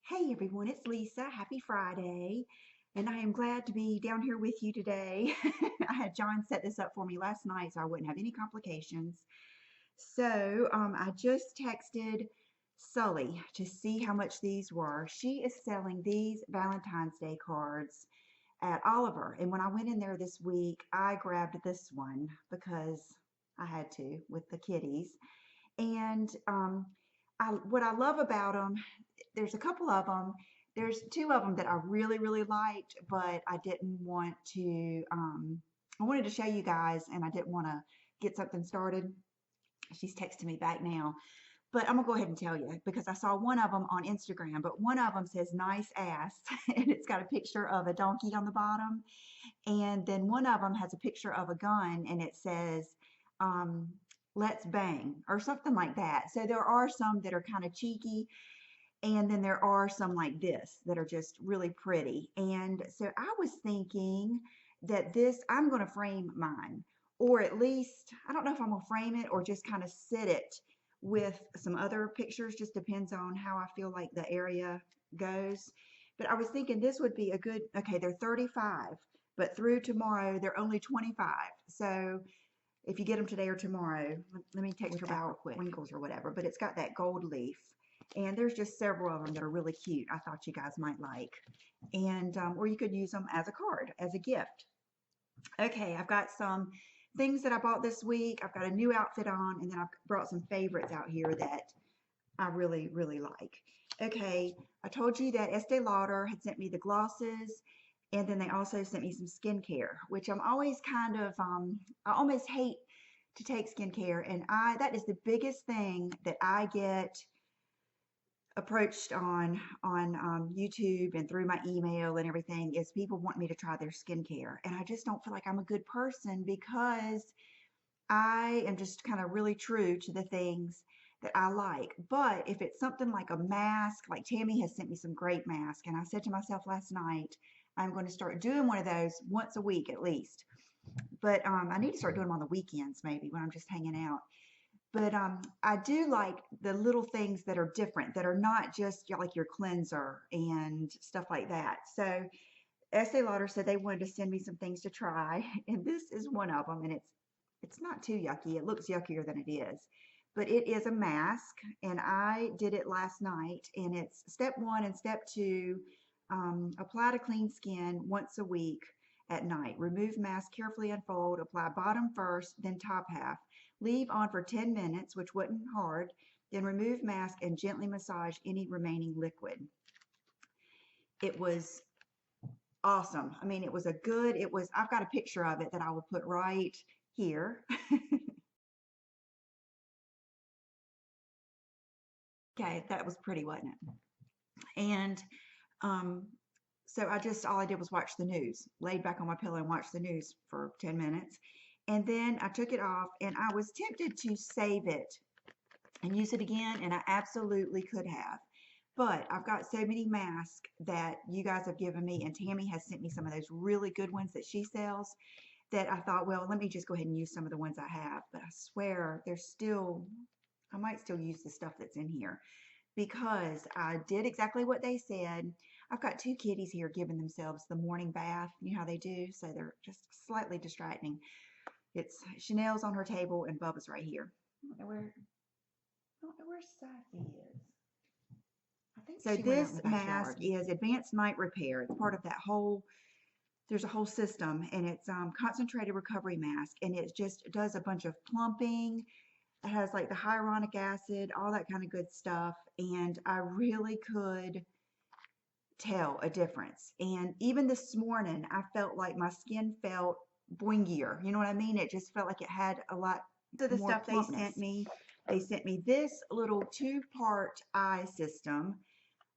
Hey everyone, it's Lisa. Happy Friday. And I am glad to be down here with you today. I had John set this up for me last night so I wouldn't have any complications. I just texted Sully to see how much these were. She is selling these Valentine's Day cards at Oliver. And when I went in there this week, I grabbed this one because I had to with the kitties. And what I love about them, there's a couple of them. There's two of them that I really, really liked, but I didn't want to. I wanted to show you guys, and I didn't want to get something started. She's texting me back now, but I'm gonna go ahead and tell you because I saw one of them on Instagram. But one of them says "nice ass," and it's got a picture of a donkey on the bottom, and then one of them has a picture of a gun, and it says. Um, Let's bang or something like that. So there are some that are kind of cheeky, and then there are some like this that are just really pretty. And so I was thinking that I'm going to frame mine, or at least, I don't know if I'm going to frame it or just kind of sit it with some other pictures, just depends on how I feel like the area goes. But I was thinking this would be a good, okay, they're 35, but through tomorrow, they're only 25. So if you get them today or tomorrow, let me take them out quick. Wrinkles or whatever, but it's got that gold leaf. And there's just several of them that are really cute. I thought you guys might like. And, or you could use them as a card, as a gift. Okay, I've got some things that I bought this week. I've got a new outfit on, and then I've brought some favorites out here that I really, really like. Okay, I told you that Estee Lauder had sent me the glosses, and then they also sent me some skincare, which I'm always kind of, I almost hate to take skincare, and that is the biggest thing that I get approached on YouTube and through my email and everything is people want me to try their skincare, and I just don't feel like I'm a good person because I am just kind of really true to the things that I like. But if it's something like a mask, like Tammy has sent me some great mask, and I said to myself last night, I'm going to start doing one of those once a week at least. But I need to start doing them on the weekends maybe when I'm just hanging out. But I do like the little things that are different, that are not just like your cleanser and stuff like that. So Estee Lauder said they wanted to send me some things to try, and this is one of them. And it's not too yucky. It looks yuckier than it is, but it is a mask, and I did it last night. And it's step 1 and step 2. Apply to clean skin once a week at night. Remove mask, carefully unfold, apply bottom first, then top half. Leave on for 10 minutes, which wasn't hard, then remove mask and gently massage any remaining liquid. It was awesome. I mean, I've got a picture of it that I will put right here. Okay, that was pretty, wasn't it? And um, so all I did was watch the news, laid back on my pillow and watched the news for 10 minutes. And then I took it off, and I was tempted to save it and use it again, and I absolutely could have. But I've got so many masks that you guys have given me, and Tammy has sent me some of those really good ones that she sells, that I thought, well, let me just go ahead and use some of the ones I have. But I swear I might still use the stuff that's in here because I did exactly what they said. I've got two kitties here giving themselves the morning bath. You know how they do? So they're just slightly distracting. It's Chanel's on her table and Bubba's right here. I don't know where Sassy is. I think so. This mask is Advanced Night Repair. It's part of that there's a whole system, and it's concentrated recovery mask, and it just does a bunch of plumping. It has like the hyaluronic acid, all that kind of good stuff, and I really could tell a difference. And even this morning, I felt like my skin felt boingier. You know what I mean? It just felt like it had a lot of the stuff they sent me this little 2-part eye system,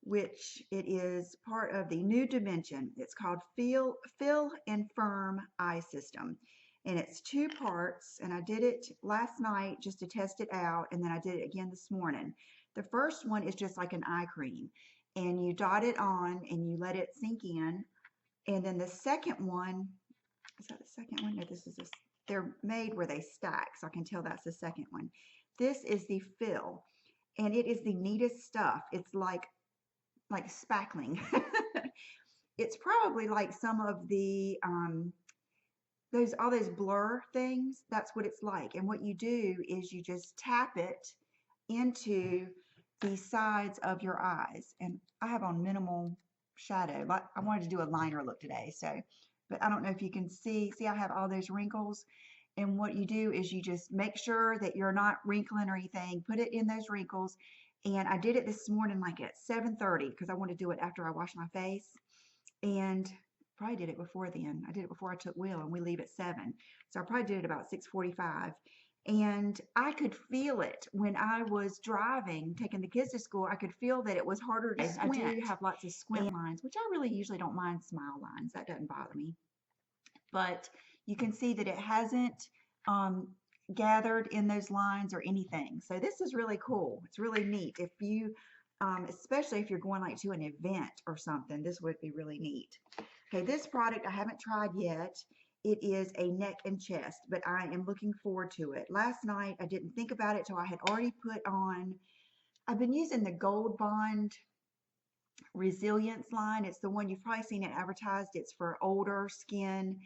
which it is part of the new dimension. It's called Fill and Firm Eye System. And it's 2 parts, and I did it last night just to test it out, and then I did it again this morning. The first one is just like an eye cream, and you dot it on and you let it sink in. And then the second one, is that the second one? No, they're made where they stack, so I can tell that's the second one. This is the fill, and it is the neatest stuff. It's like like spackling. It's probably like some of the all those blur things. That's what it's like. And what you do is you just tap it into the sides of your eyes. And I have on minimal shadow. Like I wanted to do a liner look today, so, but I don't know if you can see. See, I have all those wrinkles. And what you do is you just make sure that you're not wrinkling or anything. Put it in those wrinkles. And I did it this morning like at 7:30 because I want to do it after I wash my face. And probably did it before then. I did it before I took Will, and we leave at 7. So I probably did it about 6:45. And I could feel it when I was driving, taking the kids to school. I could feel that it was harder to squint. I do have lots of squint lines, which I really usually don't mind smile lines. That doesn't bother me. But you can see that it hasn't gathered in those lines or anything. So this is really cool. It's really neat. If you, especially if you're going like to an event or something, this would be really neat. Okay, this product I haven't tried yet. It is a neck and chest, but I am looking forward to it. Last night I didn't think about it till I had already put on, I've been using the Gold Bond Resilience line. It's the one you've probably seen it advertised. It's for older skin,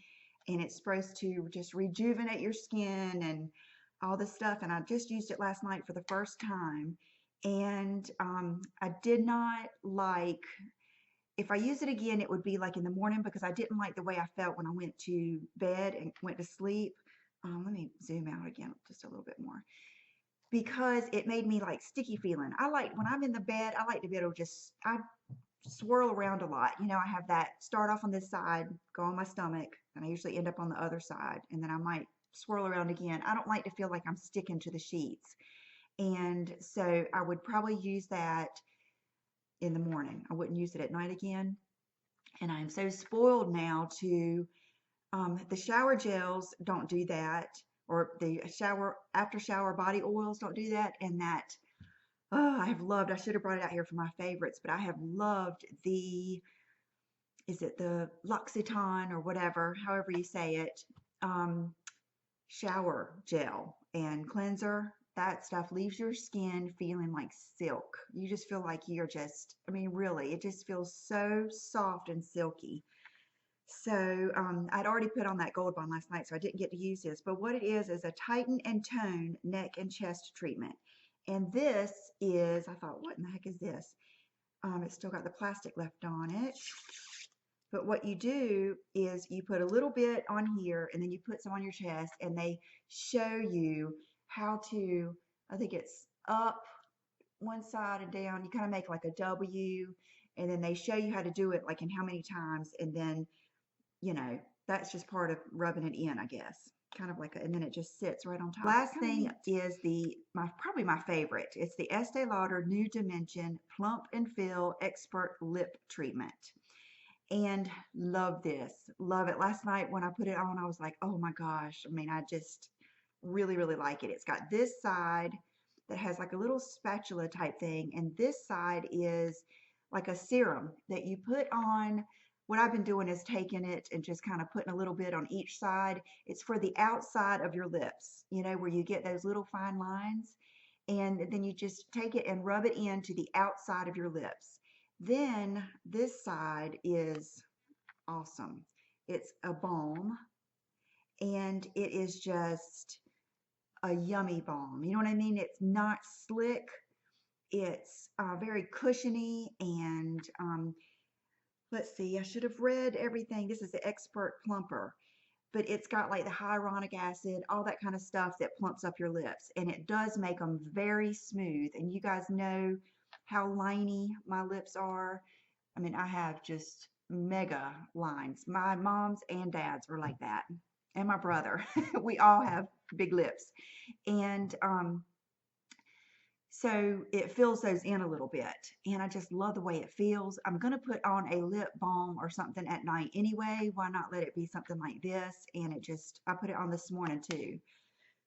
and it's supposed to just rejuvenate your skin and all this stuff. And I just used it last night for the first time, and I did not like, if I use it again, it would be like in the morning, because I didn't like the way I felt when I went to bed and went to sleep. Let me zoom out again just a little bit more, because it made me like sticky feeling. I like when I'm in the bed, I like to be able to just, I swirl around a lot. You know, I have that start off on this side, go on my stomach, and I usually end up on the other side, and then I might swirl around again. I don't like to feel like I'm sticking to the sheets. And so I would probably use that in the morning. I wouldn't use it at night again. And I'm so spoiled now to, the shower gels don't do that, or the after shower body oils don't do that. And that, oh, I have loved, I should have brought it out here for my favorites, but I have loved the, is it the L'Occitane or whatever, however you say it, shower gel and cleanser. That stuff leaves your skin feeling like silk. You just feel like you're just, I mean, really, it just feels so soft and silky. So I'd already put on that Gold Bond last night, so I didn't get to use this. But what it is a tighten and tone neck and chest treatment. And this is, I thought, what in the heck is this? It's still got the plastic left on it. But what you do is you put a little bit on here, and then you put some on your chest, and they show you how to, I think it's up one side and down. You kind of make like a W, and then they show you how to do it, like in how many times, and then, you know, that's just part of rubbing it in, I guess. Kind of like and then it just sits right on top. Last thing is probably my favorite. It's the Estee Lauder Nude Dimension Plump and Fill Expert Lip Treatment. And love this. Love it. Last night when I put it on, I was like, oh my gosh. I mean, I just really, really like it. It's got this side that has like a little spatula type thing, and this side is like a serum that you put on. What I've been doing is taking it and just kind of putting a little bit on each side. It's for the outside of your lips, you know, where you get those little fine lines. And then you just take it and rub it into the outside of your lips. Then this side is awesome. It's a balm, and it is just a yummy balm. You know what I mean? It's not slick. It's very cushiony, and let's see, I should have read everything. This is the Expert Plumper, but it's got like the hyaluronic acid, all that kind of stuff that plumps up your lips, and it does make them very smooth. And you guys know how liney my lips are. I mean, I have just mega lines. My moms and dads were like that, and my brother. We all have big lips. And so it fills those in a little bit, and I just love the way it feels. I'm going to put on a lip balm or something at night anyway. Why not let it be something like this? And I put it on this morning too.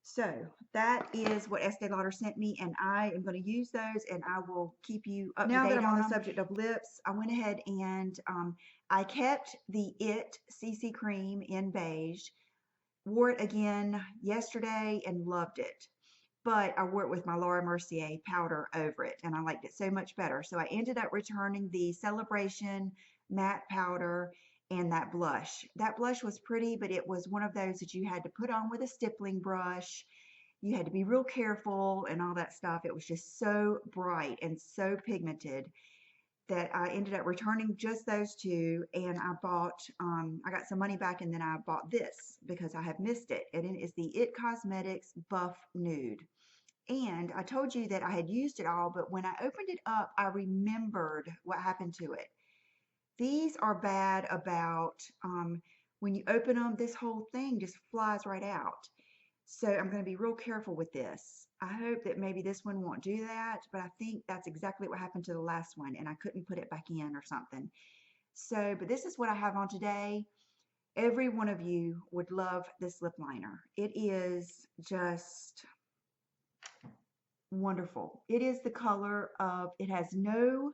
So that is what Estee Lauder sent me, and I am going to use those, and I will keep you up to date. Now that I'm on the subject of lips, I went ahead and I kept the It CC Cream in beige. Wore it again yesterday and loved it. but I wore it with my Laura Mercier powder over it, and I liked it so much better. So I ended up returning the Celebration matte powder and that blush. That blush was pretty, but it was one of those that you had to put on with a stippling brush. You had to be real careful and all that stuff. It was just so bright and so pigmented that I ended up returning just those two, and I bought, I got some money back, and then I bought this because I have missed it, and it is the It Cosmetics Buff Nude. And I told you that I had used it all, but when I opened it up, I remembered what happened to it. These are bad about when you open them, this whole thing just flies right out. So I'm going to be real careful with this. I hope that maybe this one won't do that, but I think that's exactly what happened to the last one, and I couldn't put it back in or something. So, but this is what I have on today. Every one of you would love this lip liner. It is just wonderful. It is the color of, it has no,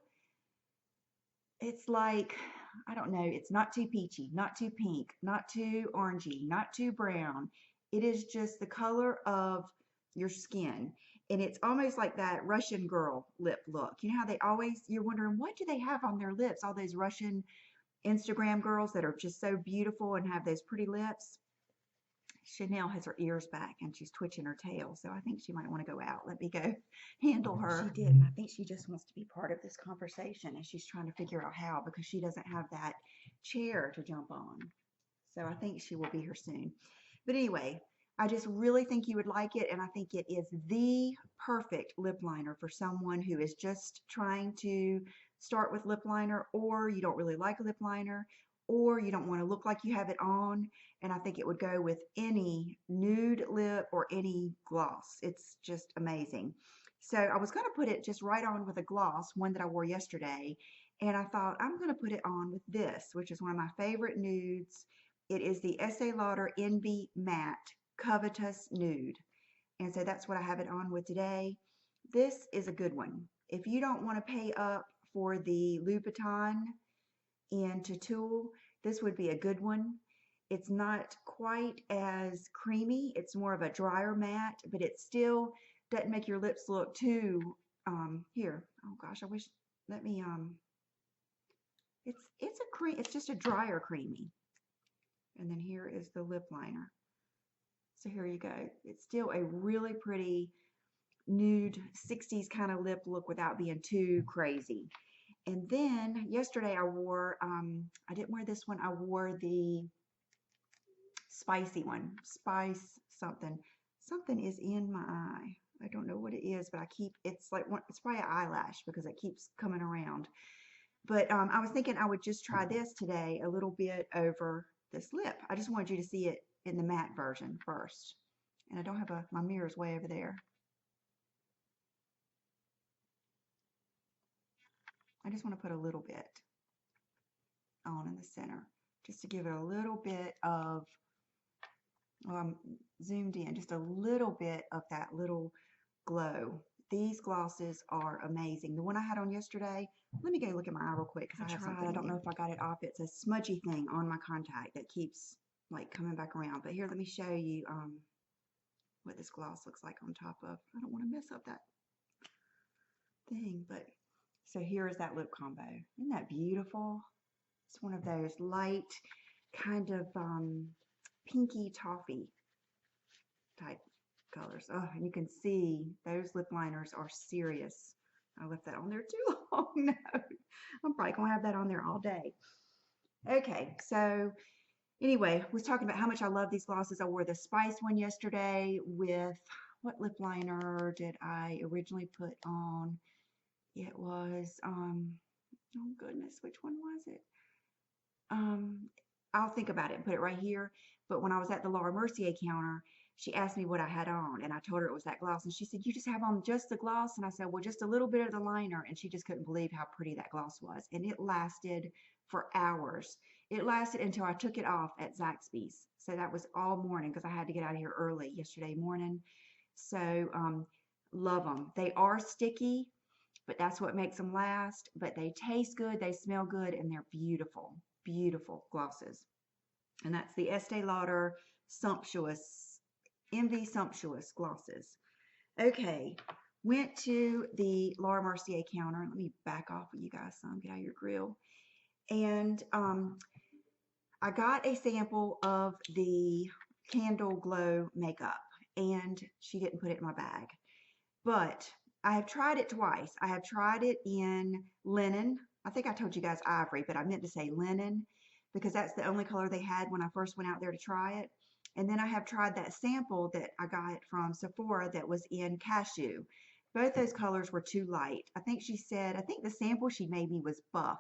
it's like, I don't know, it's not too peachy, not too pink, not too orangey, not too brown. It is just the color of your skin. And it's almost like that Russian girl lip look. You know how they always, you're wondering, what do they have on their lips? All those Russian Instagram girls that are just so beautiful and have those pretty lips. Chanel has her ears back and she's twitching her tail, so I think she might want to go out. Let me go handle her. She did, and I think she just wants to be part of this conversation, and she's trying to figure out how, because she doesn't have that chair to jump on. So I think she will be here soon. But anyway, I just really think you would like it, and I think it is the perfect lip liner for someone who is just trying to start with lip liner, or you don't really like lip liner, or you don't want to look like you have it on. And I think it would go with any nude lip or any gloss. It's just amazing. So I was going to put it just right on with a gloss, one that I wore yesterday, and I thought I'm going to put it on with this, which is one of my favorite nudes. It is the Estee Lauder Envy Matte Covetous Nude. And so that's what I have it on with today. This is a good one. If you don't want to pay up for the Louboutin in Tulle, this would be a good one. It's not quite as creamy. It's more of a drier matte, but it still doesn't make your lips look too, here. Oh gosh, I wish, let me, it's just a drier creamy. And then here is the lip liner. So here you go. It's still a really pretty nude 60s kind of lip look without being too crazy. And then yesterday I wore, I didn't wear this one, I wore the spicy one, spice something. Something is in my eye. I don't know what it is, but it's like, it's probably an eyelash because it keeps coming around. But I was thinking I would just try this today a little bit over this lip. I just wanted you to see it in the matte version first. And I don't have my mirror's way over there. I just want to put a little bit on in the center, just to give it a little bit of, I'm zoomed in, just a little bit of that little glow. These glosses are amazing. The one I had on yesterday, let me go look at my eye real quick because I have something. I don't know if I got it off. It's a smudgy thing on my contact that keeps like coming back around. But here, let me show you what this gloss looks like on top of. I don't want to mess up that thing, but so here is that lip combo. Isn't that beautiful? It's one of those light kind of pinky toffee type colors. Oh, and you can see those lip liners are serious. I left that on there too long. No, I'm probably gonna have that on there all day. Okay, so anyway, was talking about how much I love these glosses. I wore the Spice one yesterday with, what lip liner did I originally put on? It was, oh goodness, which one was it? I'll think about it and put it right here. But when I was at the Laura Mercier counter, she asked me what I had on, and I told her it was that gloss, and she said, "You just have on just the gloss?" And I said, "Well, just a little bit of the liner," and she just couldn't believe how pretty that gloss was, and it lasted for hours. It lasted until I took it off at Zaxby's. So that was all morning because I had to get out of here early yesterday morning. So love them. They are sticky, but that's what makes them last. But they taste good, they smell good, and they're beautiful, beautiful glosses. And that's the Estee Lauder Sumptuous, Envy Sumptuous glosses. Okay, went to the Laura Mercier counter. Let me back off with you guys some, get out of your grill. And I got a sample of the Candle Glow makeup, and she didn't put it in my bag. But I have tried it twice. I have tried it in linen. I think I told you guys ivory, but I meant to say linen because that's the only color they had when I first went out there to try it. And then I have tried that sample that I got from Sephora that was in cashew. Both those colors were too light. I think she said, I think the sample she made me was buff.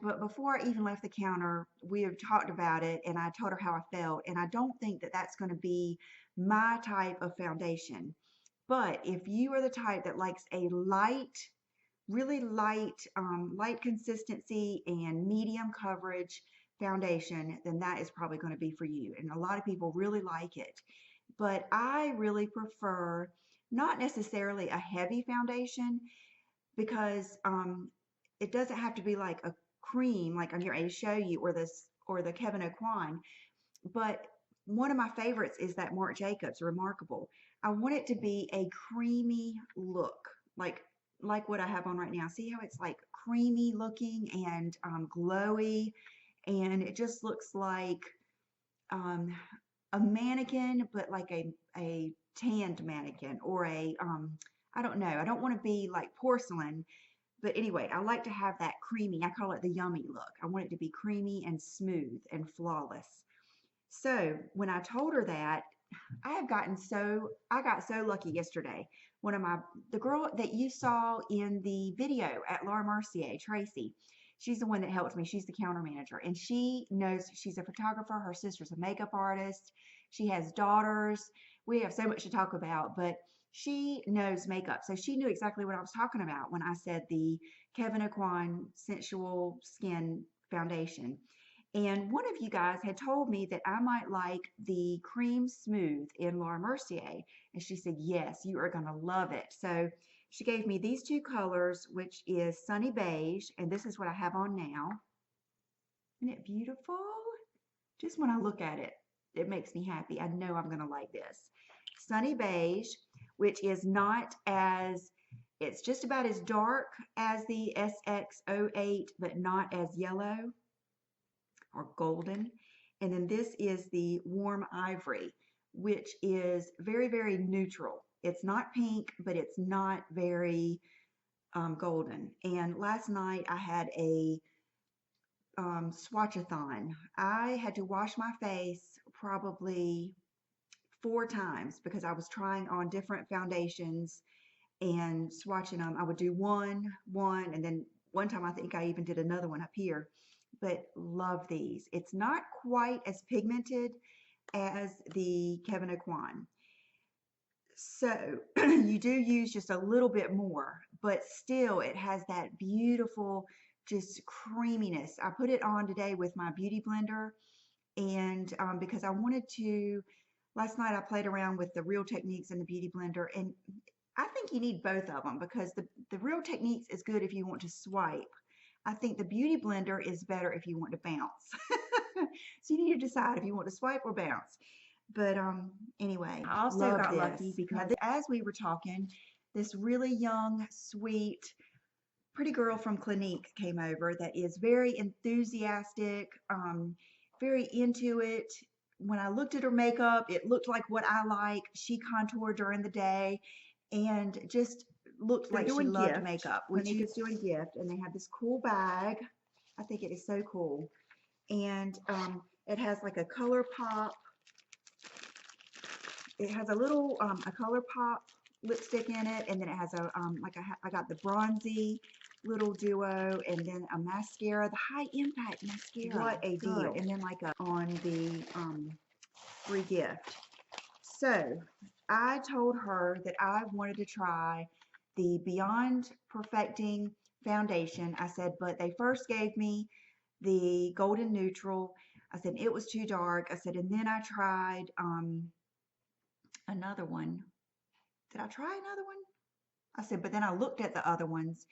But before I even left the counter, we have talked about it and I told her how I felt. And I don't think that that's going to be my type of foundation. But if you are the type that likes a light, really light, light consistency and medium coverage foundation, then that is probably going to be for you. And a lot of people really like it. But I really prefer not necessarily a heavy foundation because it doesn't have to be like a cream, like I'm getting ready to show you, or the Kevin O'Quine. But one of my favorites is that Marc Jacobs Remarkable. I want it to be a creamy look, like what I have on right now. See how it's like creamy looking and glowy, and it just looks like a mannequin, but like a tanned mannequin or a I don't know. I don't want to be like porcelain. But anyway, I like to have that creamy, I call it the yummy look. I want it to be creamy and smooth and flawless. So when I told her that, I got so lucky yesterday. The girl that you saw in the video at Laura Mercier, Tracy, she's the one that helped me. She's the counter manager, and she knows, she's a photographer. Her sister's a makeup artist. She has daughters. We have so much to talk about, but she knows makeup. So she knew exactly what I was talking about when I said the Kevin O'Quine Sensual Skin Foundation. And one of you guys had told me that I might like the Cream Smooth in Laura Mercier. And she said, yes, you are going to love it. So she gave me these two colors, which is Sunny Beige. And this is what I have on now. Isn't it beautiful? Just when I look at it, it makes me happy. I know I'm going to like this. Sunny Beige, which is not as, it's just about as dark as the xoxo, but not as yellow or golden. And then this is the Warm Ivory, which is very, very neutral. It's not pink, but it's not very golden. And last night I had a swatchathon. I had to wash my face probably 4 times because I was trying on different foundations and swatching them. I would do one, and then one time I think I even did another one up here. But love these. It's not quite as pigmented as the Kevin O'Quine. So you do use just a little bit more, but still it has that beautiful just creaminess. I put it on today with my beauty blender, and because I wanted to, last night I played around with the Real Techniques and the beauty blender, and I think you need both of them because the Real Techniques is good if you want to swipe. I think the beauty blender is better if you want to bounce. So you need to decide if you want to swipe or bounce. But anyway, I also got lucky because as we were talking, this really young, sweet, pretty girl from Clinique came over that is very enthusiastic, very into it. When I looked at her makeup, it looked like what I like. She contoured during the day and just looked like she loved makeup. Clinique is doing gift, and they have this cool bag. I think it is so cool. And it has like a color pop. It has a little a color pop lipstick in it, and then it has a I got the bronzy little duo, and then a mascara, the High Impact mascara. What a deal! And then like on the free gift. So I told her that I wanted to try the Beyond Perfecting foundation. I said, but they first gave me the Golden Neutral. I said it was too dark. I said, and then I tried another one. Did I try another one? I said, but then I looked at the other ones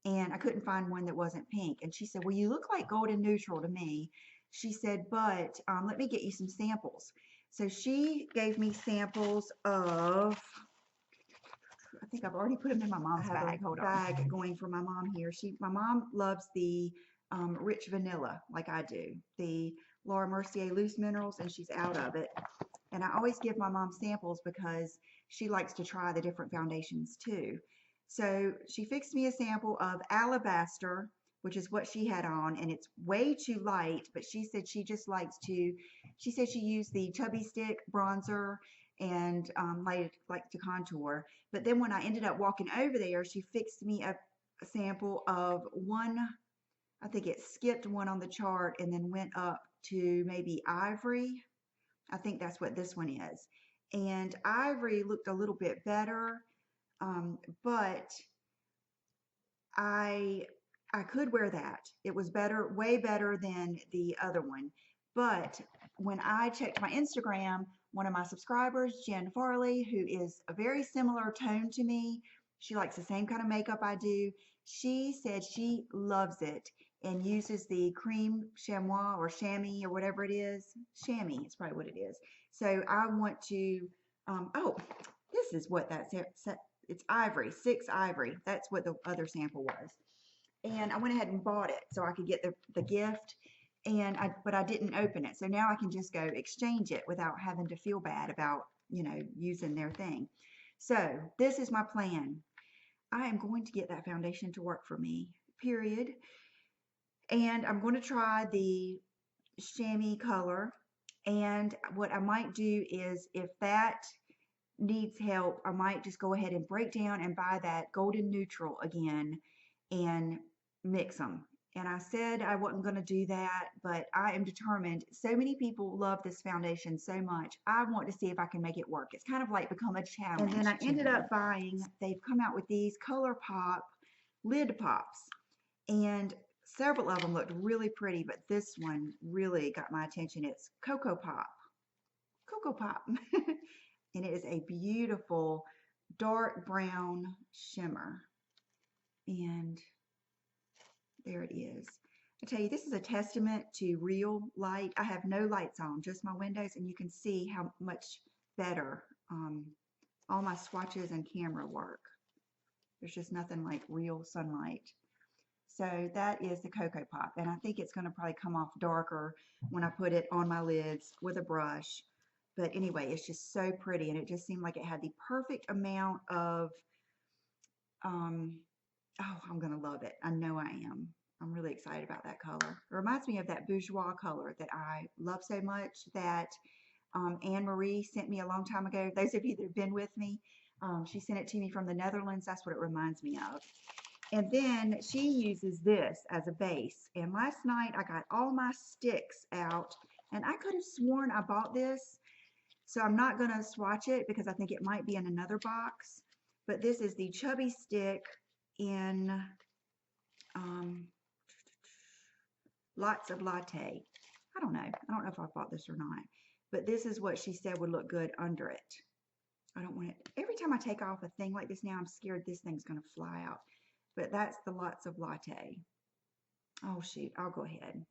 and I couldn't find one that wasn't pink. And she said, well, you look like Golden Neutral to me. She said, but let me get you some samples. So she gave me samples of, think I've already put them in my mom's bag. Hold on. Bag going for my mom here. My mom loves the rich vanilla like I do. The Laura Mercier Loose Minerals, and she's out of it. And I always give my mom samples because she likes to try the different foundations too. So she fixed me a sample of Alabaster, which is what she had on, and it's way too light, but she said she just likes to, she said she used the Chubby Stick bronzer and like to contour. But then when I ended up walking over there, she fixed me a sample of one, I think it skipped one on the chart and then went up to maybe Ivory. I think that's what this one is. And Ivory looked a little bit better, but I could wear that. It was better, way better than the other one. But when I checked my Instagram, one of my subscribers, Jen Farley, who is a very similar tone to me, she likes the same kind of makeup I do, she said she loves it and uses the cream chamois or chamois or whatever it is. Chamois is probably what it is. So I want to, oh, this is what that, it's Ivory, 6 Ivory. That's what the other sample was. And I went ahead and bought it so I could get the gift, but I didn't open it. So now I can just go exchange it without having to feel bad about, you know, using their thing. So this is my plan. I am going to get that foundation to work for me, period. And I'm going to try the chamois color. And what I might do is, if that needs help, I might just go ahead and break down and buy that golden neutral again and mix them. And I said I wasn't going to do that, but I am determined. So many people love this foundation so much. I want to see if I can make it work. It's kind of like become a challenge. And then I ended up buying, they've come out with these ColourPop lid pops. And several of them looked really pretty, but this one really got my attention. It's Cocoa Pop. Cocoa Pop. And it is a beautiful dark brown shimmer. And there it is. I tell you, this is a testament to real light. I have no lights on, just my windows, and you can see how much better all my swatches and camera work. There's just nothing like real sunlight. So that is the Cocoa Pop, and I think it's going to probably come off darker when I put it on my lids with a brush. But anyway, it's just so pretty, and it just seemed like it had the perfect amount of, oh, I'm going to love it. I know I am. I'm really excited about that color. It reminds me of that bourgeois color that I love so much that Anne-Marie sent me a long time ago. Those of you that have been with me, she sent it to me from the Netherlands. That's what it reminds me of. And then she uses this as a base. And last night I got all my sticks out, and I could have sworn I bought this. So I'm not going to swatch it because I think it might be in another box. But this is the Chubby Stick in Lots of Latte. I don't know. I don't know if I bought this or not. But this is what she said would look good under it. I don't want it. Every time I take off a thing like this now, I'm scared this thing's going to fly out. But that's the Lots of Latte. Oh, shoot. I'll go ahead.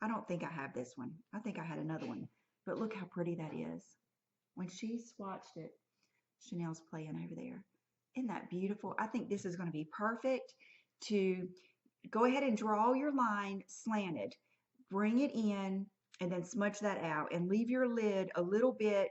I don't think I have this one. I think I had another one. But look how pretty that is. When she swatched it, Chanel's playing over there. Isn't that beautiful? I think this is going to be perfect to go ahead and draw your line slanted. Bring it in and then smudge that out and leave your lid a little bit.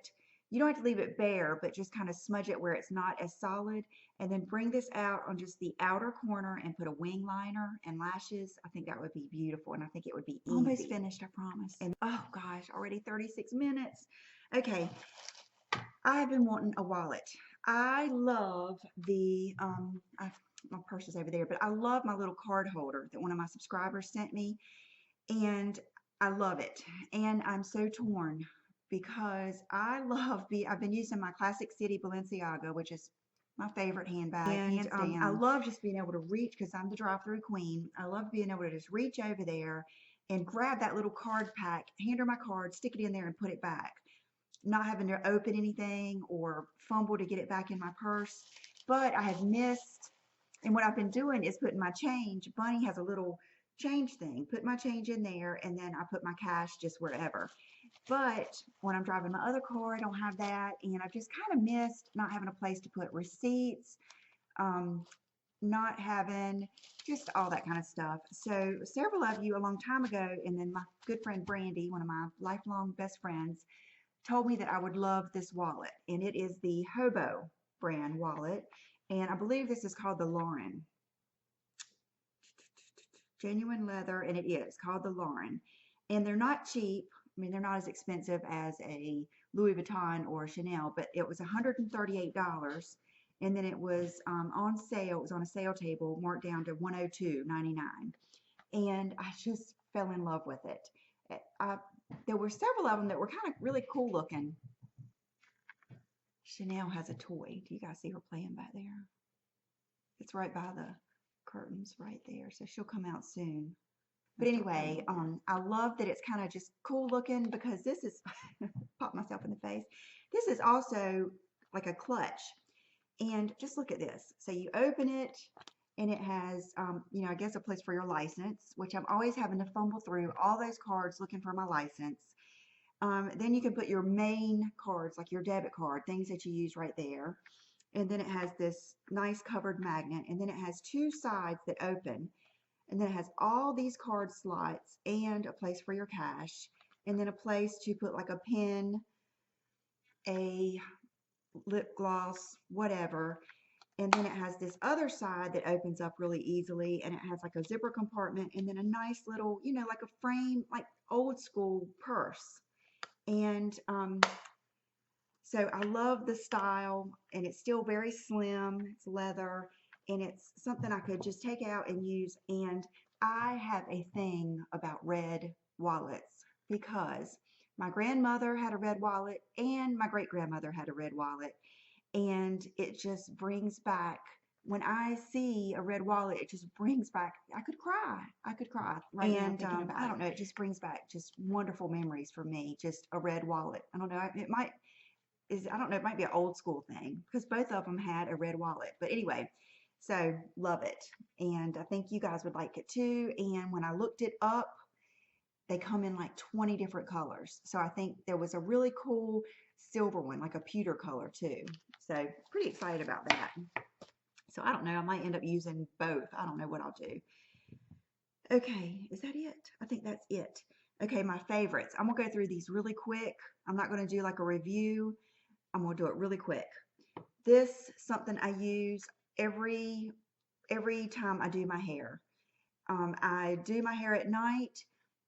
You don't have to leave it bare, but just kind of smudge it where it's not as solid. And then bring this out on just the outer corner and put a wing liner and lashes. I think that would be beautiful, and I think it would be easy. Almost finished, I promise. And oh gosh, already 36 minutes. Okay, I've been wanting a wallet. I love the, my purse is over there, but I love my little card holder that one of my subscribers sent me, and I love it. And I'm so torn because I've been using my Classic City Balenciaga, which is my favorite handbag, hands down. I love just being able to reach, because I'm the drive-through queen. I love being able to just reach over there and grab that little card pack, hand her my card, stick it in there and put it back. Not having to open anything or fumble to get it back in my purse. But I have missed, and what I've been doing is putting my change. Bunny has a little change thing. Put my change in there, and then I put my cash just wherever. But when I'm driving my other car, I don't have that, and I've just kind of missed not having a place to put receipts, not having, just all that kind of stuff. So several of you a long time ago, and then my good friend Brandy, one of my lifelong best friends, told me that I would love this wallet, and it is the Hobo brand wallet, and I believe this is called the Lauren. Genuine leather, and it is called the Lauren. And they're not cheap. I mean, they're not as expensive as a Louis Vuitton or Chanel, but it was $138. And then it was on sale. It was on a sale table, marked down to $102.99. And I just fell in love with it. There were several of them that were kind of really cool looking. Chanel has a toy. Do you guys see her playing back there? It's right by the curtains right there, so she'll come out soon. But anyway, I love that it's kind of just cool looking, because this is pop myself in the face. This is also like a clutch, and just look at this. So you open it, and it has, you know, I guess a place for your license, which I'm always having to fumble through all those cards looking for my license. Then you can put your main cards, like your debit card, things that you use right there. And then it has this nice covered magnet, and then it has two sides that open, and then it has all these card slots and a place for your cash, and then a place to put like a pen, a lip gloss, whatever. And then it has this other side that opens up really easily, and it has like a zipper compartment, and then a nice little, you know, like a frame, like old school purse. And so I love the style, and it's still very slim. It's leather, and it's something I could just take out and use. And I have a thing about red wallets, because my grandmother had a red wallet and my great grandmother had a red wallet, and it just brings back, when I see a red wallet, it just brings back, I could cry right now thinking about it. I don't know, it just brings back just wonderful memories for me, just a red wallet. I don't know, it might I don't know, it might be an old school thing, because both of them had a red wallet. But anyway, so love it, and I think you guys would like it too. And when I looked it up, they come in like 20 different colors. So I think there was a really cool silver one, like a pewter color too. So pretty excited about that. So I don't know, I might end up using both. I don't know what I'll do. Okay, is that it? I think that's it. Okay, my favorites. I'm gonna go through these really quick. I'm not gonna do like a review. I'm gonna do it really quick. This something I use every time I do my hair. I do my hair at night.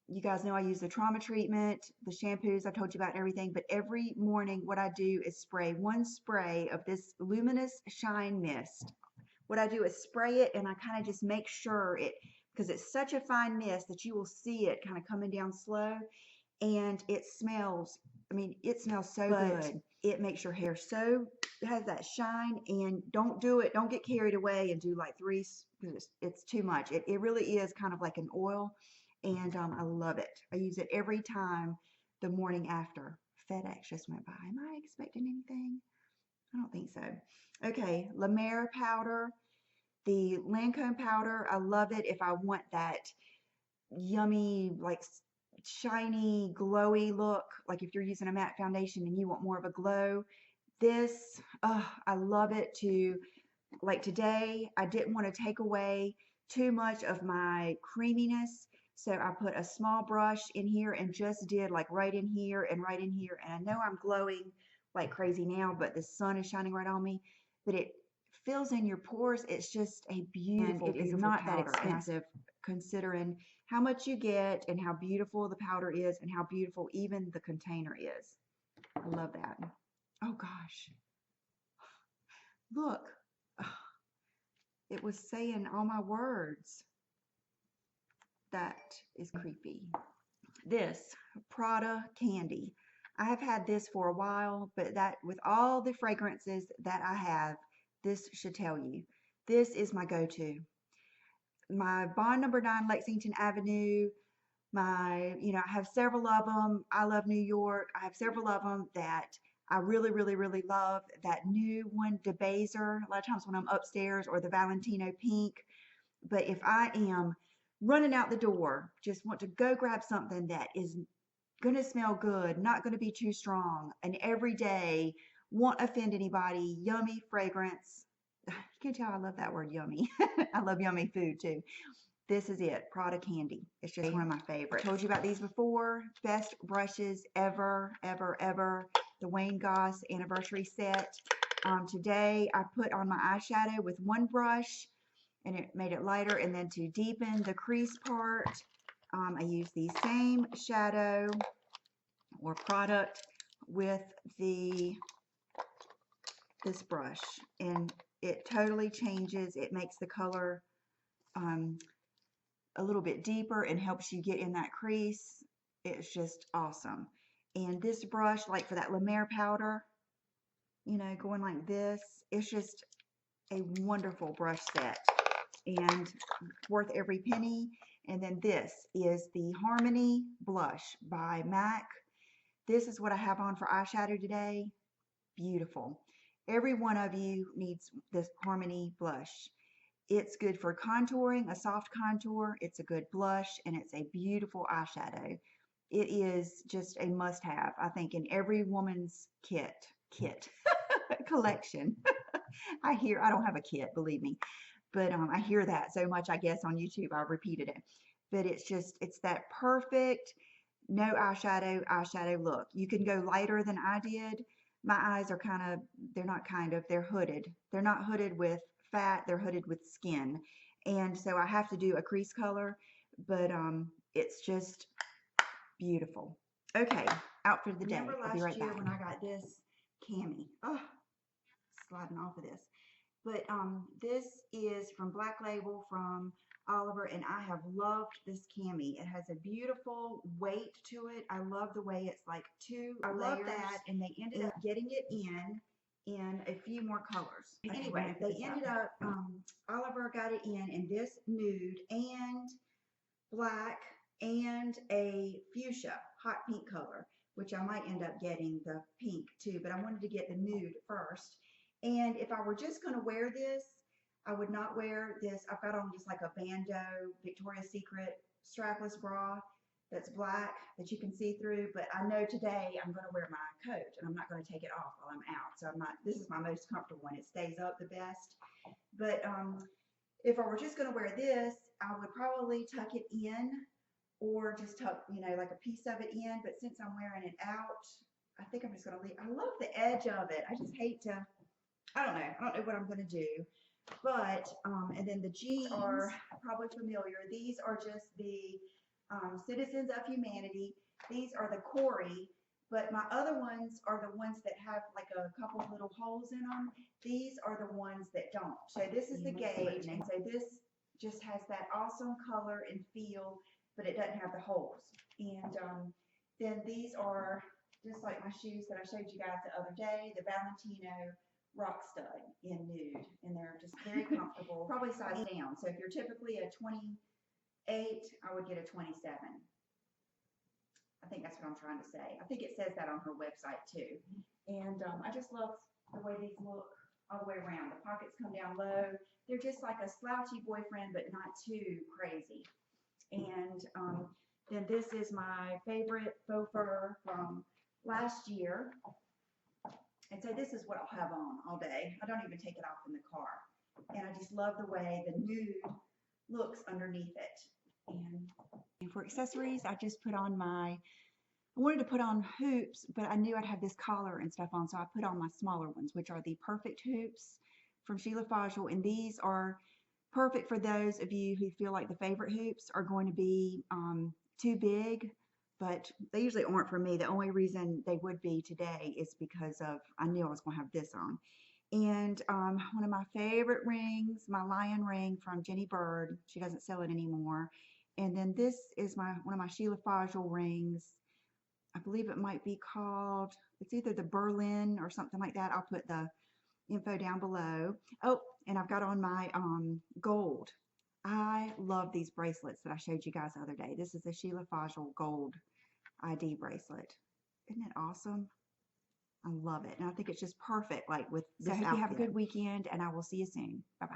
You guys know I use the trauma treatment, the shampoos I've told you about and everything, but every morning what I do is spray one spray of this luminous shine mist. What I do is spray it, and I kind of just make sure it, because it's such a fine mist that you will see it kind of coming down slow, and it smells, I mean, it smells so good. It makes your hair so, it has that shine. And don't do it, don't get carried away and do like 3, because it's too much. It really is kind of like an oil, and I love it. I use it every time the morning after. FedEx just went by. Am I expecting anything? I don't think so. Okay, La Mer powder, the Lancome powder. I love it if I want that yummy, like shiny, glowy look, like if you're using a matte foundation and you want more of a glow. This, I love it too. Like today, I didn't want to take away too much of my creaminess, so I put a small brush in here and just did like right in here and right in here. And I know I'm glowing like crazy now, but the sun is shining right on me, but it fills in your pores. It's just a beautiful, and it is not that expensive considering how much you get and how beautiful the powder is and how beautiful even the container is. I love that. Oh gosh, look, it was saying all my words. That is creepy. This Prada candy, I have had this for a while, but that, with all the fragrances that I have, this should tell you, this is my go-to. My Bond Number 9 Lexington Avenue, I have several of them. I Love New York. I have several of them that I really, really, really love. That new one, DeBaser, a lot of times when I'm upstairs, or the Valentino Pink. But if I am running out the door, just want to go grab something that is going to smell good, not going to be too strong, and every day, won't offend anybody, yummy fragrance. You can tell I love that word yummy. I love yummy food too. This is it, Prada Candy. It's just one of my favorites. I told you about these before. Best brushes ever, ever, ever. The Wayne Goss Anniversary Set. Today I put on my eyeshadow with one brush and it made it lighter. And then to deepen the crease part, I use the same shadow or product with this brush. And it totally changes. It makes the color a little bit deeper and helps you get in that crease. It's just awesome. And this brush, like for that La Mer powder, you know, going like this, it's just a wonderful brush set and worth every penny. And then this is the Harmony blush by MAC. This is what I have on for eyeshadow today. Beautiful. Every one of you needs this Harmony blush. It's good for contouring, a soft contour. It's a good blush, and it's a beautiful eyeshadow. It is just a must-have, I think, in every woman's kit collection. I don't have a kit, believe me, but I hear that so much, I guess, on YouTube. I've repeated it. But it's that perfect, no eyeshadow look. You can go lighter than I did. My eyes are they're hooded. They're not hooded with fat, they're hooded with skin, and so I have to do a crease color, but it's just beautiful. Okay, outfit of the day. I'll be right back. When I got this Cami, sliding off of this, but this is from Black Label from Oliver, and I have loved this Cami. It has a beautiful weight to it. I love the way it's like two layers. Love that, and they ended up getting it in a few more colors. Anyway, they ended up, Oliver got it in this nude and black and a fuchsia, hot pink color, which I might end up getting the pink too, but I wanted to get the nude first. And if I were just going to wear this, I would not wear this. I've got on just like a bandeau Victoria's Secret strapless bra that's black that you can see through, but I know today I'm going to wear my coat and I'm not going to take it off while I'm out. So this is my most comfortable one. It stays up the best. But if I were just going to wear this, I would probably tuck it in or just tuck, you know, like a piece of it in. But since I'm wearing it out, I think I'm just going to leave. I love the edge of it. I just hate to, I don't know what I'm going to do. But, and then the jeans are probably familiar. These are just the Citizens of Humanity. These are the Corey, but my other ones are the ones that have like a couple of little holes in them. These are the ones that don't. So this is the gauge, and so this just has that awesome color and feel, but it doesn't have the holes. And then these are just like my shoes that I showed you guys the other day, the Valentino Rockstud in nude, and they're just very comfortable. Probably size down. So if you're typically a 28, I would get a 27. I think that's what I'm trying to say. I think it says that on her website too. And I just love the way these look all the way around. The pockets come down low. They're just like a slouchy boyfriend, but not too crazy. And then this is my favorite faux fur from last year. And so this is what I'll have on all day. I don't even take it off in the car. And I just love the way the nude looks underneath it. And for accessories, I just put on I wanted to put on hoops, but I knew I'd have this collar and stuff on, so I put on my smaller ones, which are the Perfect hoops from Sheila Fajl. And these are perfect for those of you who feel like the favorite hoops are going to be too big. But they usually aren't for me. The only reason they would be today is because I knew I was going to have this on. And one of my favorite rings, my lion ring from Jenny Bird. She doesn't sell it anymore. And then this is one of my Sheila Fajl rings. I believe it might be called, it's either the Berlin or something like that. I'll put the info down below. Oh, and I've got on my gold. I love these bracelets that I showed you guys the other day. This is a Sheila Fajl gold ID bracelet. Isn't it awesome? I love it. And I think it's just perfect, like with this outfit. So I hope you have a good weekend, and I will see you soon. Bye-bye.